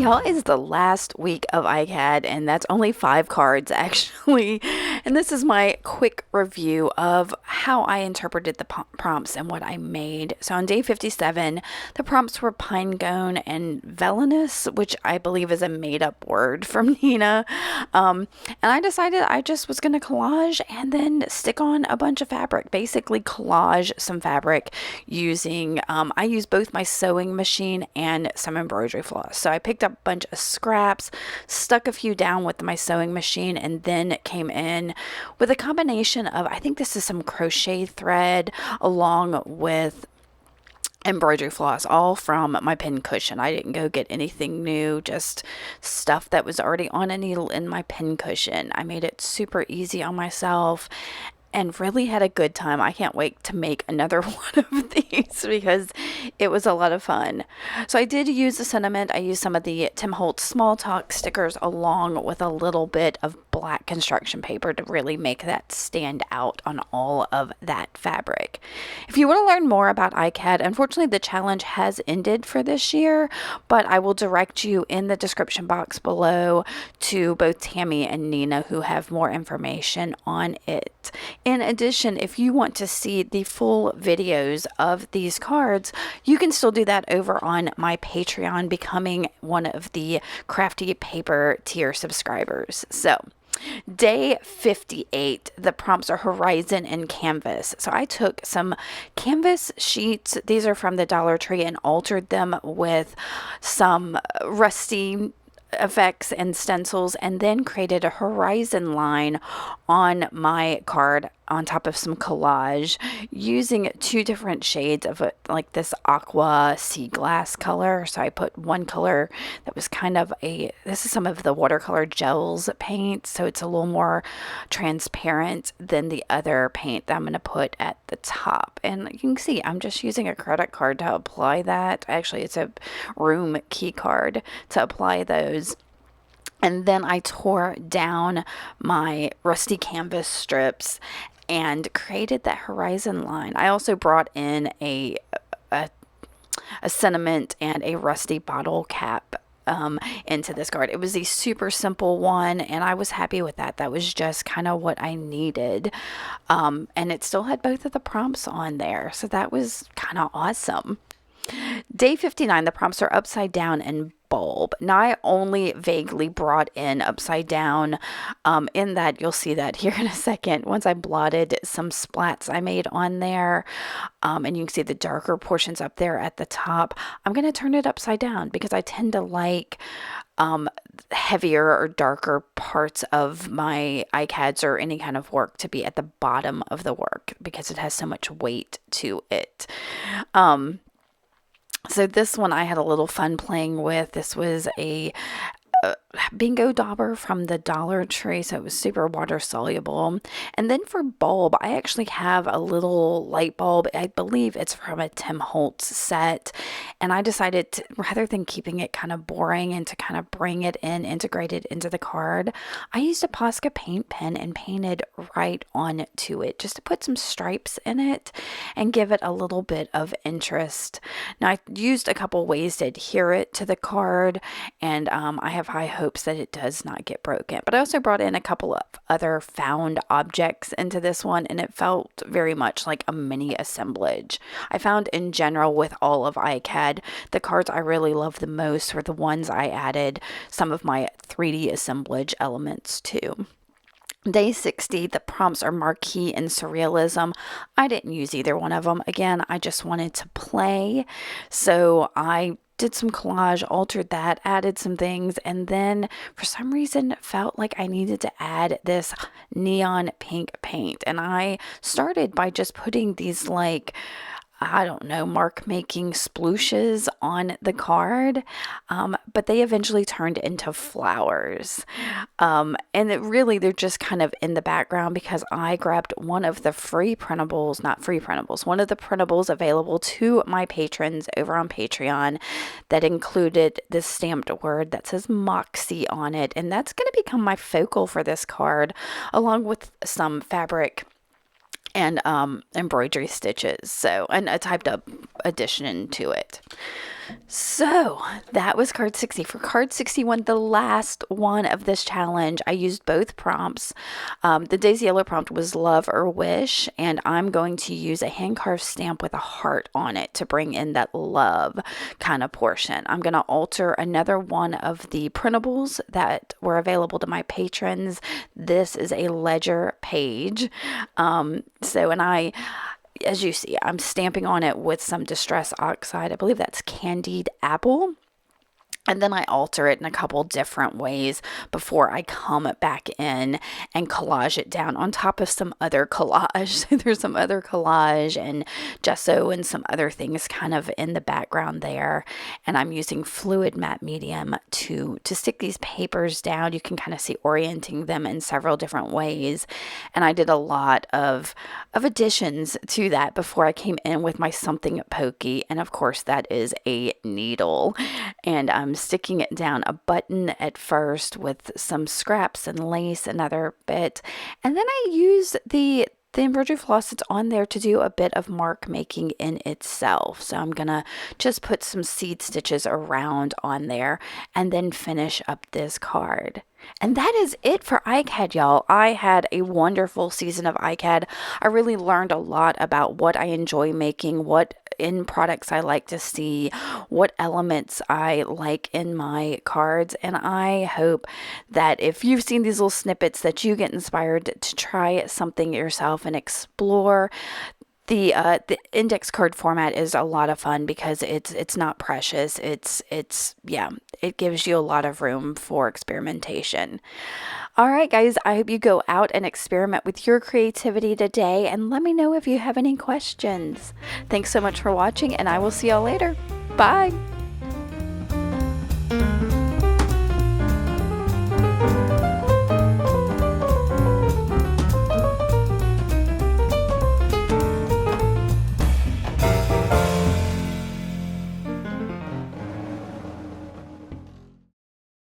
Y'all, it's the last week of ICAD, and that's only 5 cards actually. And this is my quick review of how I interpreted the prompts and what I made. So on day 57, the prompts were pine cone and villainous, which I believe is a made up word from Nina. And I decided I just was going to collage and then stick on a bunch of fabric, basically collage some fabric using, I use both my sewing machine and some embroidery floss. So I picked up a bunch of scraps, stuck a few down with my sewing machine, and then came in with a combination of, I think this is some crochet thread along with embroidery floss, all from my pin cushion. I didn't go get anything new, just stuff that was already on a needle in my pin cushion. I made it super easy on myself and really had a good time. I can't wait to make another one of these because it was a lot of fun. So I did use the sentiment. I used some of the Tim Holtz Small Talk stickers along with a little bit of black construction paper to really make that stand out on all of that fabric. If you want to learn more about ICAD, unfortunately the challenge has ended for this year, but I will direct you in the description box below to both Tammy and Nina who have more information on it. In addition, if you want to see the full videos of these cards, you can still do that over on my Patreon, becoming one of the Crafty Paper tier subscribers. So, day 58, the prompts are horizon and canvas. So I took some canvas sheets, these are from the Dollar Tree, and altered them with some rusty effects and stencils, and then created a horizon line on my card on top of some collage using 2 different shades of like this aqua sea glass color. So I put one color that was kind of this is some of the watercolor gels paint, so it's a little more transparent than the other paint that I'm going to put at the top. And you can see I'm just using a credit card to apply that. Actually, it's a room key card to apply those. And then I tore down my rusty canvas strips and created that horizon line. I also brought in a sentiment and a rusty bottle cap into this card. It was a super simple one, and I was happy with that. That was just kind of what I needed. And it still had both of the prompts on there, so that was kind of awesome. Day 59, the prompts are upside down and bulb. Now I only vaguely brought in upside down in that you'll see that here in a second once I blotted some splats I made on there, and you can see the darker portions up there at the top. I'm going to turn it upside down because I tend to like heavier or darker parts of my ICADs or any kind of work to be at the bottom of the work because it has so much weight to it. So this one I had a little fun playing with. This was a bingo dauber from the Dollar Tree, so it was super water soluble. And then for bulb, I actually have a little light bulb. I believe it's from a Tim Holtz set, and I decided to, rather than keeping it kind of boring and to kind of bring it in, integrate it into the card, I used a Posca paint pen and painted right onto it just to put some stripes in it and give it a little bit of interest. Now I used a couple ways to adhere it to the card, and I have high hopes that it does not get broken. But I also brought in a couple of other found objects into this one, and it felt very much like a mini assemblage. I found in general with all of ICAD, the cards I really love the most were the ones I added some of my 3D assemblage elements to. Day 60, the prompts are marquee and surrealism. I didn't use either one of them. Again, I just wanted to play, so I did some collage, altered that, added some things, and then for some reason felt like I needed to add this neon pink paint. And I started by just putting these I don't know, mark making splooshes on the card, but they eventually turned into flowers. And they're just kind of in the background because I grabbed one of the one of the printables available to my patrons over on Patreon that included this stamped word that says Moxie on it. And that's going to become my focal for this card, along with some fabric and embroidery stitches, so, and a typed up addition to it. So that was card 60. For card 61, the last one of this challenge, I used both prompts. The Daisy Yellow prompt was love or wish, and I'm going to use a hand carved stamp with a heart on it to bring in that love kind of portion. I'm going to alter another one of the printables that were available to my patrons. This is a ledger page. As you see, I'm stamping on it with some Distress Oxide. I believe that's candied apple. And then I alter it in a couple different ways before I come back in and collage it down on top of some other collage. There's some other collage and gesso and some other things kind of in the background there. And I'm using fluid matte medium to stick these papers down. You can kind of see orienting them in several different ways. And I did a lot of additions to that before I came in with my something pokey. And of course, that is a needle. And I'm sticking it down a button at first with some scraps and lace, another bit, and then I use the embroidery floss that's on there to do a bit of mark making in itself. So I'm gonna just put some seed stitches around on there and then finish up this card. And that is it for ICAD, y'all. I had a wonderful season of ICAD. I really learned a lot about what I enjoy making, what in products I like to see, what elements I like in my cards. And I hope that if you've seen these little snippets that you get inspired to try something yourself and explore. The index card format is a lot of fun because it's not precious. It gives you a lot of room for experimentation. All right, guys, I hope you go out and experiment with your creativity today and let me know if you have any questions. Thanks so much for watching, and I will see y'all later. Bye.